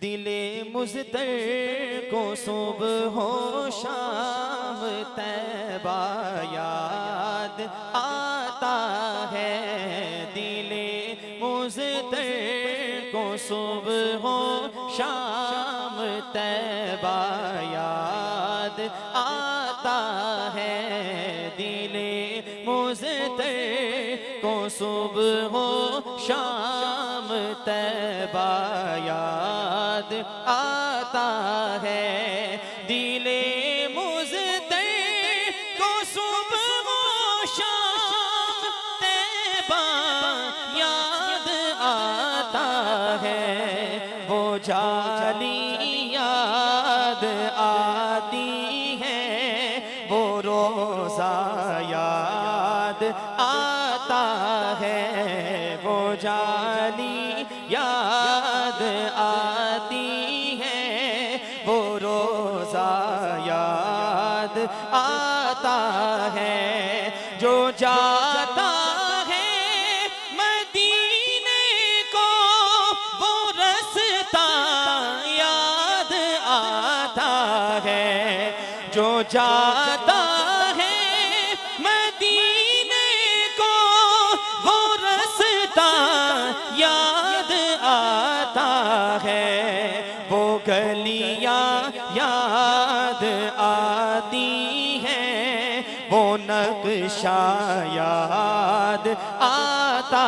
دل مزدر کو صبح و شام طیبہ یاد آتا ہے۔ دل مزدر کو صبح و شام طیبہ یاد آتا ہے۔ دل مزدر کو صبح و شام طیبہ یاد آتا ہے۔ دل مزدر کو صبح و شام طیبہ یاد آتا ہے۔ وہ جالی یاد آتی ہے، وہ روزہ یاد آتا ہے۔ وہ جالی یاد آتی ہے، وہ روزہ یاد آتا ہے۔ جو جاتا ہے مدینے کو وہ رستہ یاد آتا ہے۔ جو جاتا ہے مدینے کو وہ رستہ یاد آتا ہے۔ وہ گلیاں یاد آتی ہیں، وہ نقشہ یاد آتا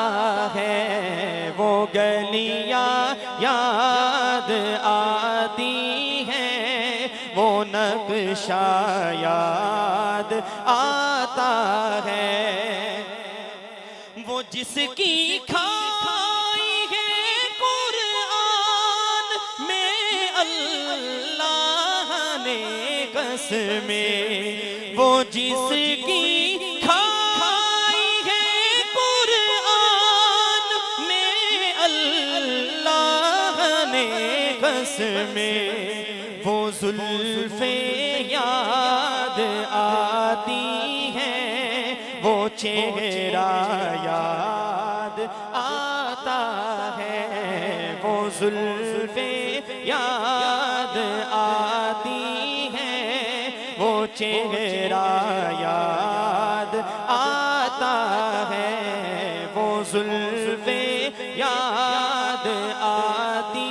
ہے۔ وہ گلیاں یاد آتی ہیں، وہ نقشہ یاد آتا ہے۔ وہ جس کی کھائی ہے قرآن میں اللہ نے قسمیں، وہ جس کی کھائی ہے قرآن میں اللہ نے قسمیں، وہ زلفیں یاد آتی ہیں، وہ چہرہ یاد آتا ہے۔ وہ زلفیں یاد آتی ہیں، وہ چہرہ یاد آتا ہے۔ وہ زلفیں یاد آتی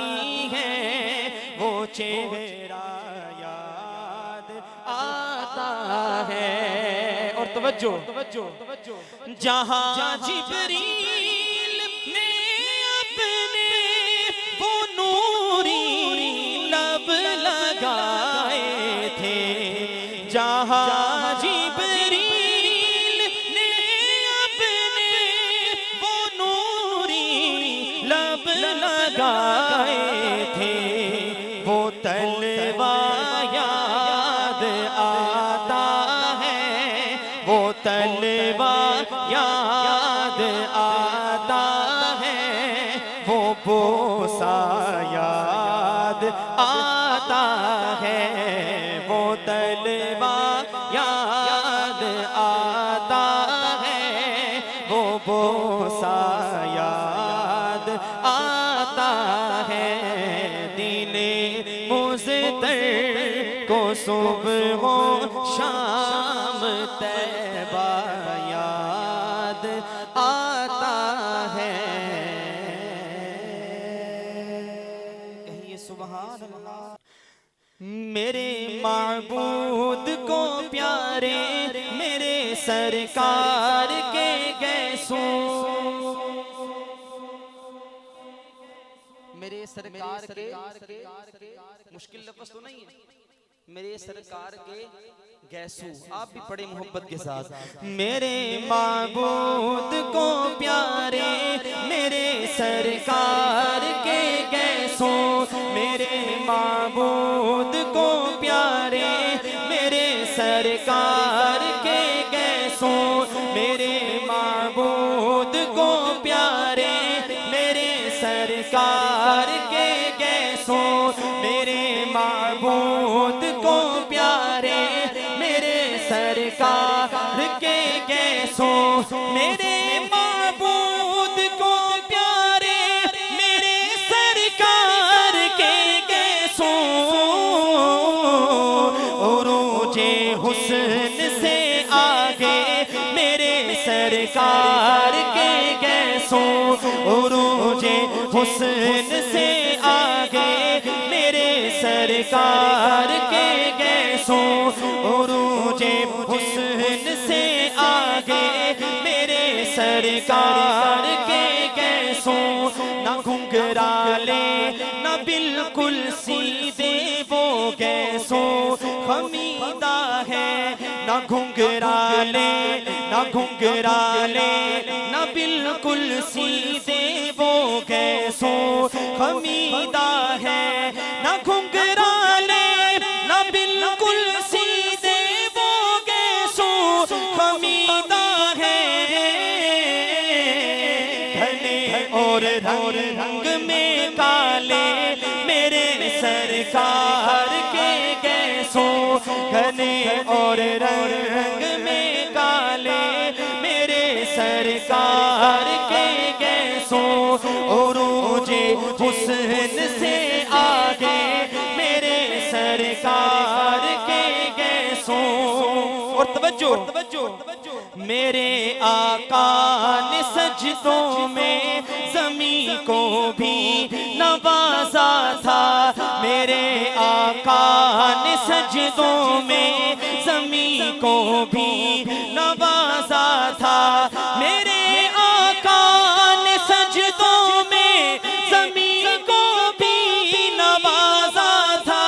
ہیں، وہ چہرہ یاد آتا ہے۔ اور توجہ جہاں جبریل نے اپنے وہ نوری لب لگائے تھے، جہاں جبریل نے اپنے وہ نوری لب لگائے تھے، وہ طلبہ یاد آتا ہے۔ وہ طلبہ یاد آتا ہے، وہ بوسہ یاد آتا ہے۔ وہ طلبہ یاد آتا ہے، وہ بوسہ یاد آتا ہے۔ دل مزدر کو صبح و شام طیبہ یاد آتا ہے۔ کہیے سبحان اللہ۔ میرے معبود کو پیارے میرے سرکار کے گیسوں، میرے سرکار کے مشکل لفظ تو نہیں ہے، میرے سرکار کے گیسو، آپ بھی پڑھیں محبت کے ساتھ۔ میرے معبود کو پیارے میرے سرکار کے گیسوں، میرے معبود کو پیارے میرے سرکار کے گیسوں، میرے معبود کو پیارے میرے سرکار کے گیسوں، میرے معبود کو پیارے میرے سرکار کے گیسوں، میرے معبود کو پیارے میرے سرکار کے سرکار کے گیسوں عروج حسن سے آگے میرے سرکار کے گیسوں عروج حسن سے آگے میرے سرکار کے گیسوں نہ گھنگرالے نہ بالکل سیدھے وہ گیسوں خمیدہ ہے نہ گھنگرالے نہ گھنگرالے نہ بالکل سیدھے وہ گیسوں خمیدہ ہے نہ گھنگرالے نہ بالکل سیدھے وہ گیسوں خمیدہ ہے گھنے اور رنگ میں کالے میرے سرکار کے گیسوں گھنے اور رنگ میں کالے میرے سرکار کے گیسوں عروج حسن سے آگے میرے سرکار کے گیسوں اور توجہ میرے آقا نے سجدوں میں زمین کو بھی نوازا تھا میرے آقا نے سجدوں میں زمین کو بھی نوازا تھا میرے آقا نے سجدوں میں زمین کو بھی نوازا تھا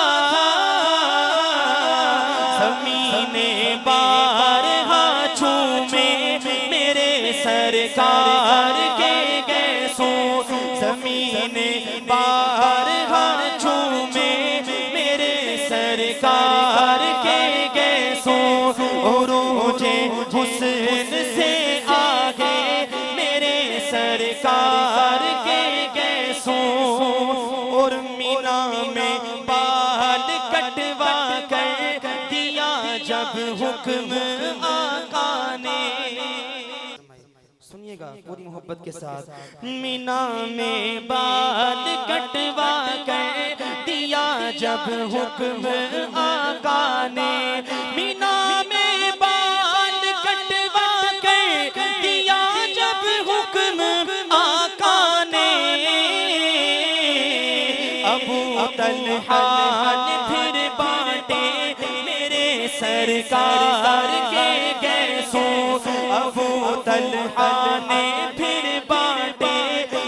زمین بارہا چومے میرے سرکار کے گیسوں زمین بارہا چومے میرے سرکار کے گیسوں عروج حسن سے آگے میرے سرکار کے گیسوں اور مینا میں بال کٹوا کر دیا جب حکم آقا نے سنیے گا پوری محبت کے ساتھ مینا میں بال کٹوا کر دیا جب حکم آقا نے مینا میں بال کٹوا کر دیا جب حکم آقا نے ابو طلحہ نے پھر بانٹے میرے سرکار کے گیسوں ابو طلحہ نے پھر بانٹے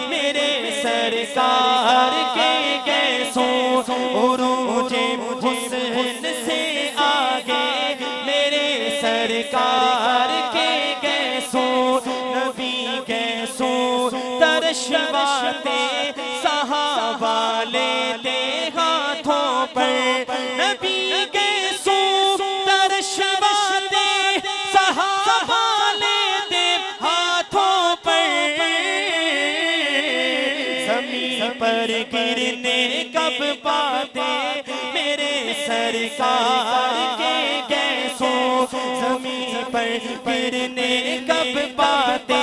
میرے سرکار کے گیسوں عروج حسن سے آگے میرے سرکار کے گیسوں نبی گیسوں ترشواتے صحابہ لیتے ہاتھوں پر نبی گیسوں ترشواتے صحابہ لیتے ہاتھوں پر زمین پر گرنے کب پاتے میرے سرکار کے گیسوں زمین پر گرنے کب پاتے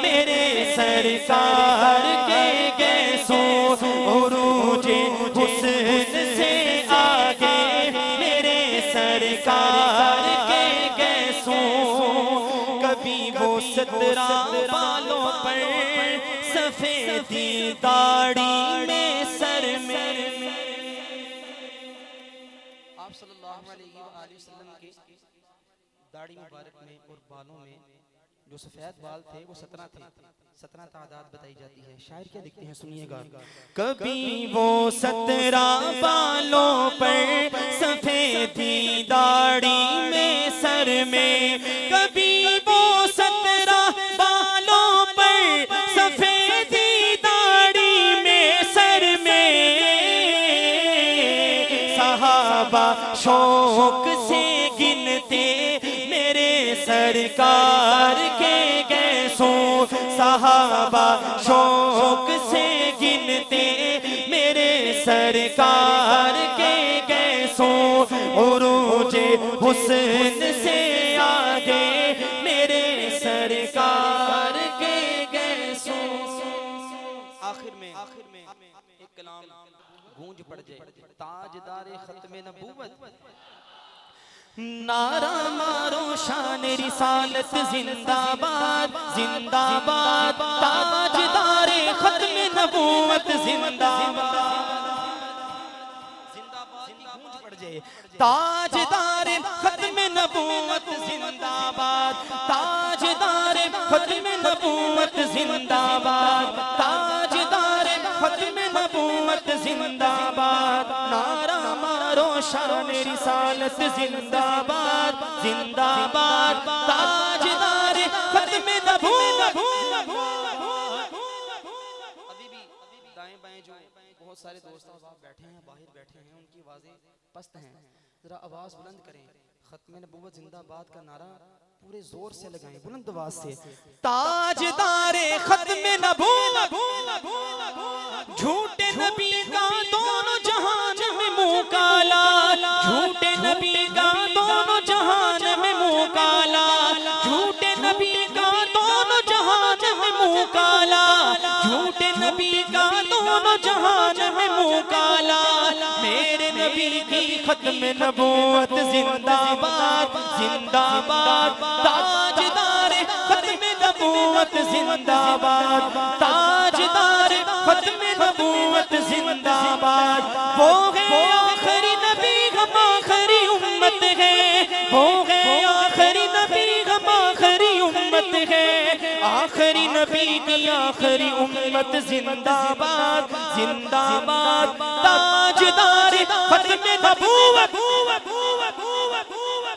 میرے سرکار کے گیسوں عروج حسن سے آگے میرے سرکار کے گیسوں کبھی وہ 17 بالوں پر سفیدی داڑھی میں سر میں آپ صلی اللہ علیہ وآلہ وسلم کی داڑھی مبارک میں اور بالوں میں جو سفید بال تھے وہ 17 تھے 17 تعداد بتائی جاتی ہے شاعر کیا لکھتے ہیں سنیے گا کبھی وہ 17 بالوں پر سفیدی داڑھی میں سر میں کبھی وہ 17 بالوں پر سفیدی داڑھی میں سر میں صحابہ شوق سے گنتے میرے سرکار کے گیسوں صحابہ شوق سے گنتے میرے سرکار کے گیسوں عروج حسن سے آگے میرے سرکار کے گیسوں آخر میں ایک کلام گونج پڑ جائے تاجدار ختم نبوت نعرہ مارو شان رسالت زندہ باد زندہ باد، تاجدار ختم نبوت زندہ باد، زندہ باد کی گونج پڑ جائے، تاجدار ختم نبوت زندہ باد، تاجدار ختم نبوت زندہ باد، تاجدار ختم نبوت زندہ باد، نعرہ مارو شان رسالت زندہ باد زندہ باد، تاجدار ختم نبوت۔ ابھی بھی دائیں بائیں جو بہت سارے دوست احباب بیٹھے ہیں، باہر بیٹھے ہیں، ان کی آوازیں پست ہیں، ذرا آواز بلند کریں، ختم نبوت زندہ باد کا نعرہ پورے زور سے لگائیں، بلند آواز سے۔ تاجدار ختم نبوت، جھوٹے نبی کا دونوں جہان میں منہ کالا، جھوٹے نبی کا دونوں جہان میں منہ کالا، جھوٹے نبی کا دونوں جہان میں منہ کالا، جھوٹے نبی کا دونوں جہان میں منہ کالا، میرے نبی کی ختم نبوت زندہ باد زندہ باد، تاجدار ختم نبوت زندہ باد، تاجدار ختم نبوت زندہ باد، وہ ہے آخری نبی ہم آخری امت ہے، وہ ہے آخری نبی ہم آخری امت ہے، آخری نبی کی آخری امت زندہ باد زندہ باد، تاجدار ختم نبوت